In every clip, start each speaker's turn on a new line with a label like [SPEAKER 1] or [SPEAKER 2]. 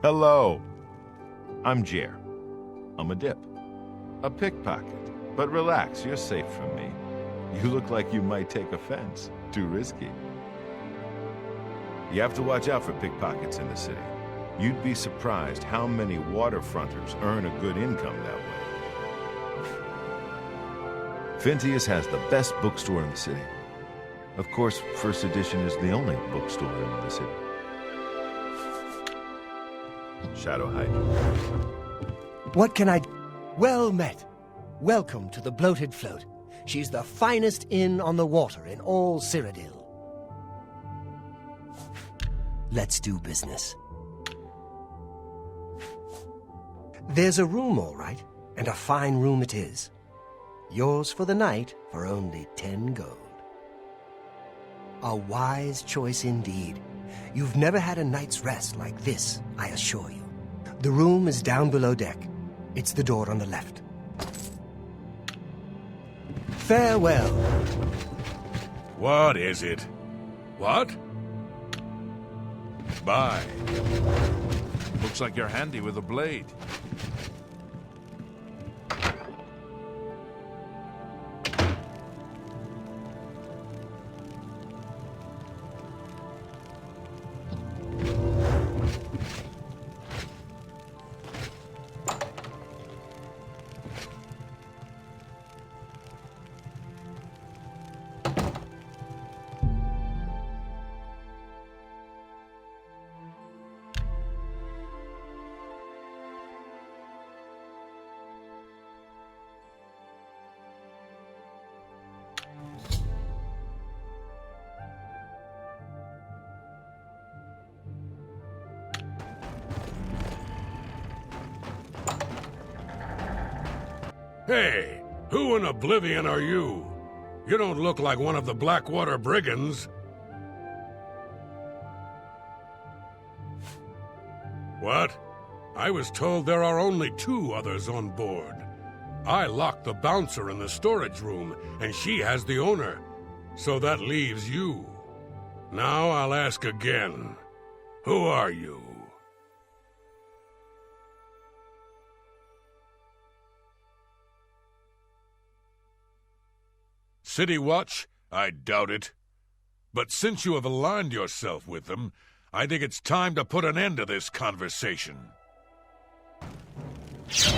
[SPEAKER 1] Hello. I'm Jer. I'm a dip. A pickpocket. But relax, you're safe from me. You look like you might take offense. Too risky. You have to watch out for pickpockets in the city. You'd be surprised how many waterfronters earn a good income that way. Phintius has the best bookstore in the city. Of course, First Edition is the only bookstore in the city. Shadow hiding.
[SPEAKER 2] What can I... Well met. Welcome to the Bloated Float. She's the finest inn on the water in all Cyrodiil. Let's do business. There's a room, all right, and a fine room it is. Yours for the night for only 10 gold. A wise choice indeed. You've never had a night's rest like this, I assure you. The room is down below deck. It's the door on the left. Farewell.
[SPEAKER 3] What is it? What? Bye. Looks like you're handy with a blade. Hey, who in Oblivion are you? You don't look like one of the Blackwater brigands. What? I was told there are only 2 others on board. I locked the bouncer in the storage room, and she has the owner. So that leaves you. Now I'll ask again. Who are you? City Watch? I doubt it. But since you have aligned yourself with them, I think it's time to put an end to this conversation. Is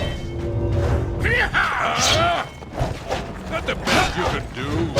[SPEAKER 3] that the best you can do?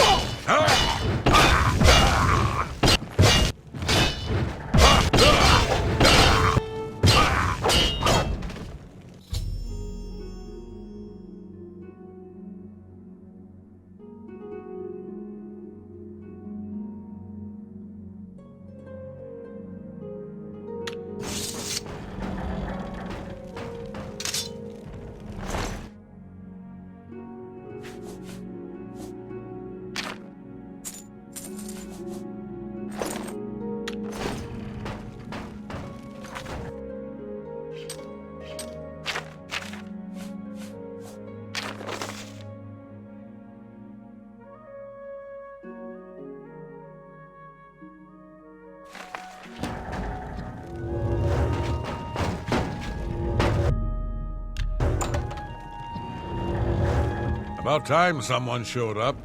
[SPEAKER 3] About time someone showed up.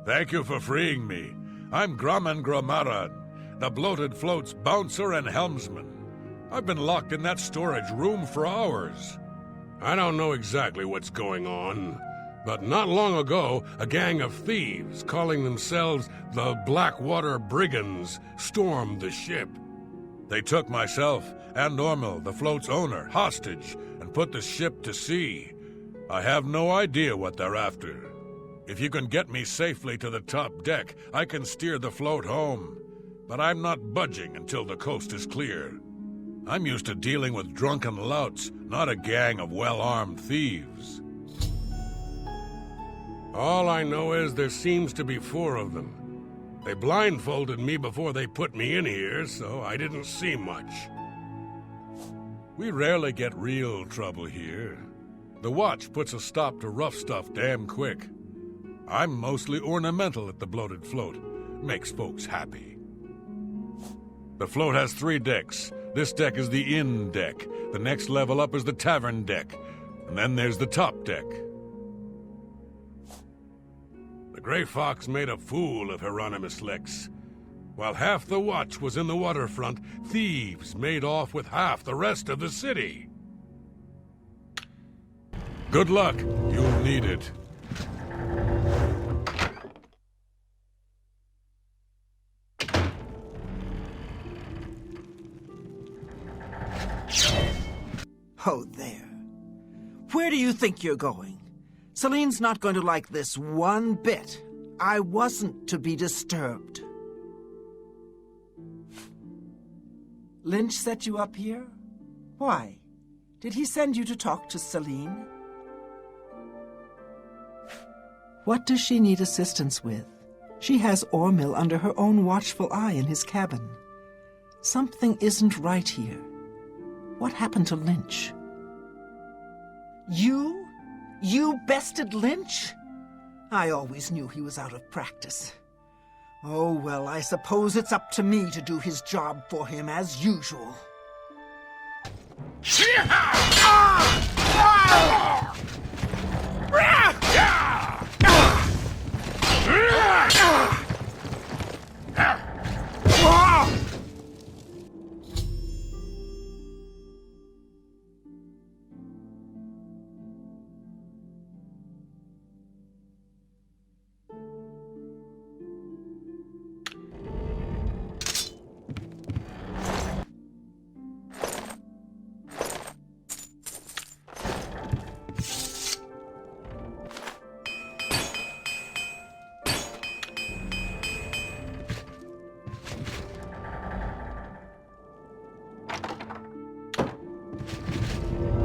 [SPEAKER 3] Thank you for freeing me. I'm Grumman Gromaran, the Bloated Float's bouncer and helmsman. I've been locked in that storage room for hours. I don't know exactly what's going on, but not long ago, a gang of thieves calling themselves the Blackwater Brigands stormed the ship. They took myself and Normal, the float's owner, hostage and put the ship to sea. I have no idea what they're after. If you can get me safely to the top deck, I can steer the float home. But I'm not budging until the coast is clear. I'm used to dealing with drunken louts, not a gang of well-armed thieves. All I know is there seems to be 4 of them. They blindfolded me before they put me in here, so I didn't see much. We rarely get real trouble here. The Watch puts a stop to rough stuff damn quick. I'm mostly ornamental at the Bloated Float. Makes folks happy. The float has 3 decks, This deck is the inn deck. The next level up is the tavern deck. And then there's the top deck. The Grey Fox made a fool of Hieronymus Lex. While half the watch was in the waterfront, thieves made off with half the rest of the city. Good luck. You'll need it.
[SPEAKER 4] Oh, there. Where do you think you're going? Celine's not going to like this one bit. I wasn't to be disturbed. Lynch set you up here? Why? Did he send you to talk to Celine? What does she need assistance with? She has Ormil under her own watchful eye in his cabin. Something isn't right here. What happened to Lynch? You? You bested Lynch? I always knew he was out of practice. Oh, well, I suppose it's up to me to do his job for him as usual.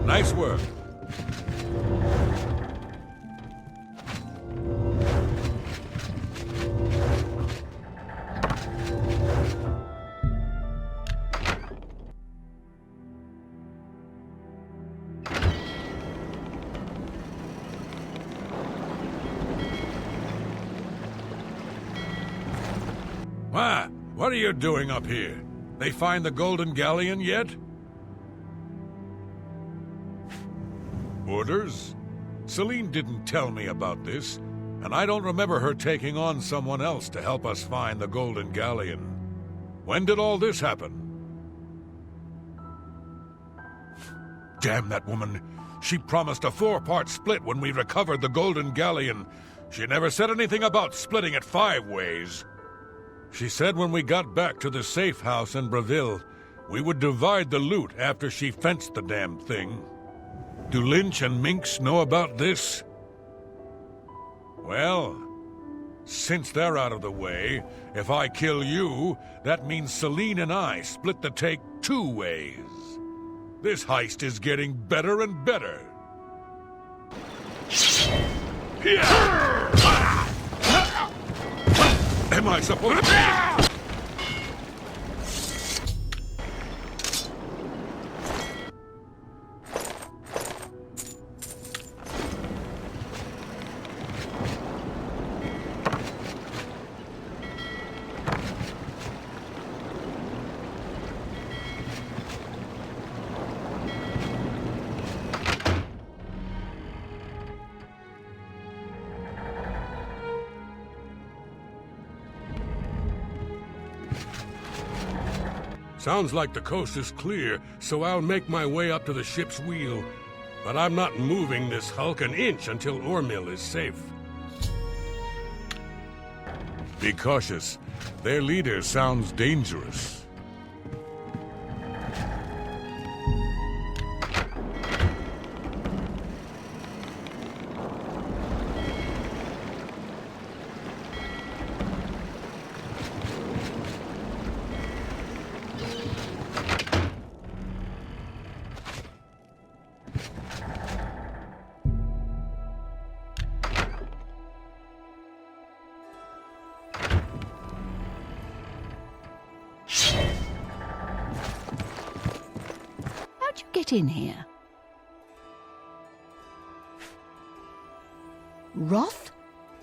[SPEAKER 3] Nice work. What are you doing up here? They find the Golden Galleon yet? Orders? Celine didn't tell me about this, and I don't remember her taking on someone else to help us find the Golden Galleon. When did all this happen? Damn that woman. She promised a 4-part split when we recovered the Golden Galleon. She never said anything about splitting it 5 ways. She said when we got back to the safe house in Breville, we would divide the loot after she fenced the damn thing. Do Lynch and Minx know about this? Well, since they're out of the way, if I kill you, that means Celine and I split the take 2 ways. This heist is getting better and better. Am I supposed to... Sounds like the coast is clear, so I'll make my way up to the ship's wheel. But I'm not moving this hulk an inch until Ormil is safe. Be cautious. Their leader sounds dangerous.
[SPEAKER 5] Get in here. Roth?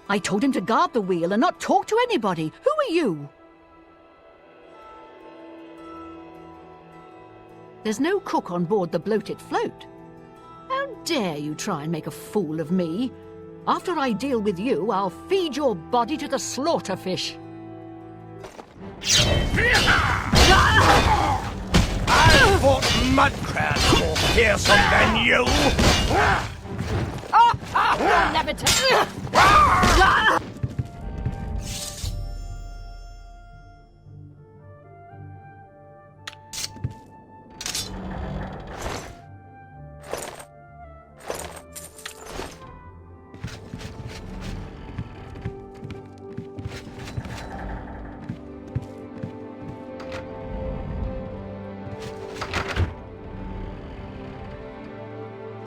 [SPEAKER 5] I told him to guard the wheel and not talk to anybody. Who are you? There's no cook on board the bloated float. How dare you try and make a fool of me? After I deal with you, I'll feed your body to the slaughterfish.
[SPEAKER 2] I fought mudcrabs more fearsome than you!
[SPEAKER 5] You'll never take...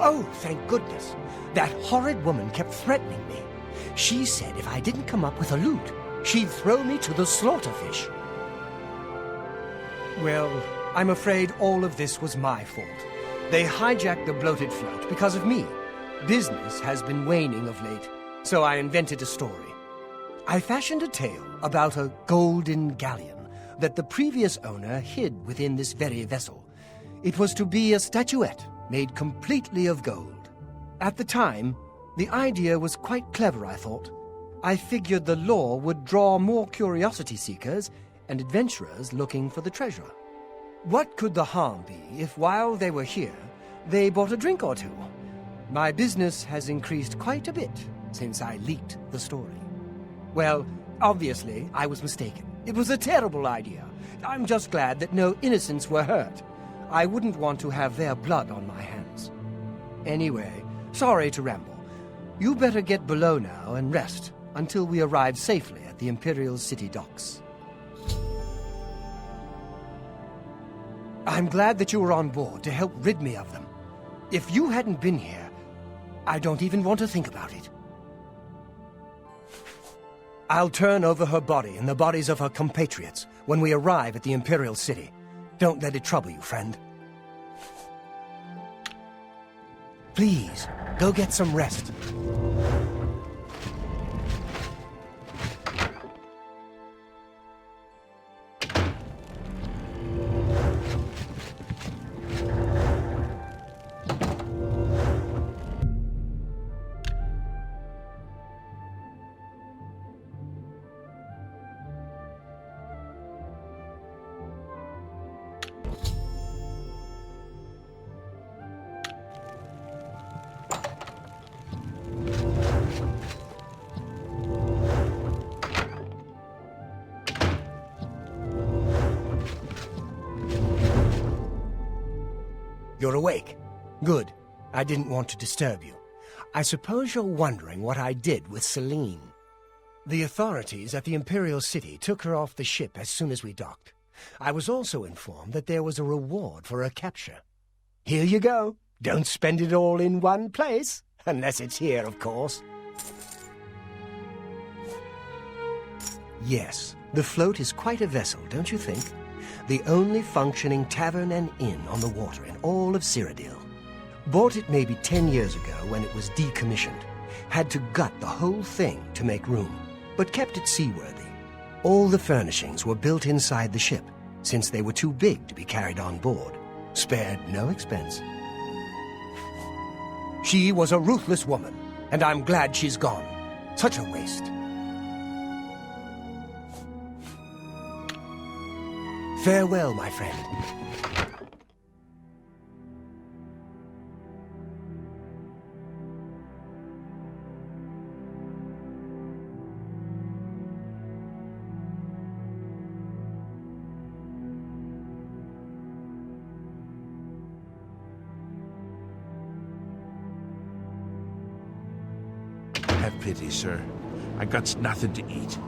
[SPEAKER 2] Oh, thank goodness. That horrid woman kept threatening me. She said if I didn't come up with a loot, she'd throw me to the slaughterfish. Well, I'm afraid all of this was my fault. They hijacked the bloated float because of me. Business has been waning of late, so I invented a story. I fashioned a tale about a golden galleon that the previous owner hid within this very vessel. It was to be a statuette made completely of gold. At the time, the idea was quite clever, I thought. I figured the lore would draw more curiosity seekers and adventurers looking for the treasure. What could the harm be if while they were here, they bought a drink or two? My business has increased quite a bit since I leaked the story. Well, obviously, I was mistaken. It was a terrible idea. I'm just glad that no innocents were hurt. I wouldn't want to have their blood on my hands. Anyway, sorry to ramble. You better get below now and rest until we arrive safely at the Imperial City docks. I'm glad that you were on board to help rid me of them. If you hadn't been here, I don't even want to think about it. I'll turn over her body and the bodies of her compatriots when we arrive at the Imperial City. Don't let it trouble you, friend. Please, go get some rest. You're awake. Good. I didn't want to disturb you. I suppose you're wondering what I did with Celine. The authorities at the Imperial City took her off the ship as soon as we docked. I was also informed that there was a reward for her capture. Here you go. Don't spend it all in one place. Unless it's here, of course. Yes, the float is quite a vessel, don't you think? The only functioning tavern and inn on the water in all of Cyrodiil. Bought it maybe 10 years ago when it was decommissioned. Had to gut the whole thing to make room, but kept it seaworthy. All the furnishings were built inside the ship, since they were too big to be carried on board. Spared no expense. She was a ruthless woman, and I'm glad she's gone. Such a waste. Farewell, my friend.
[SPEAKER 6] Have pity, sir. I got nothing to eat.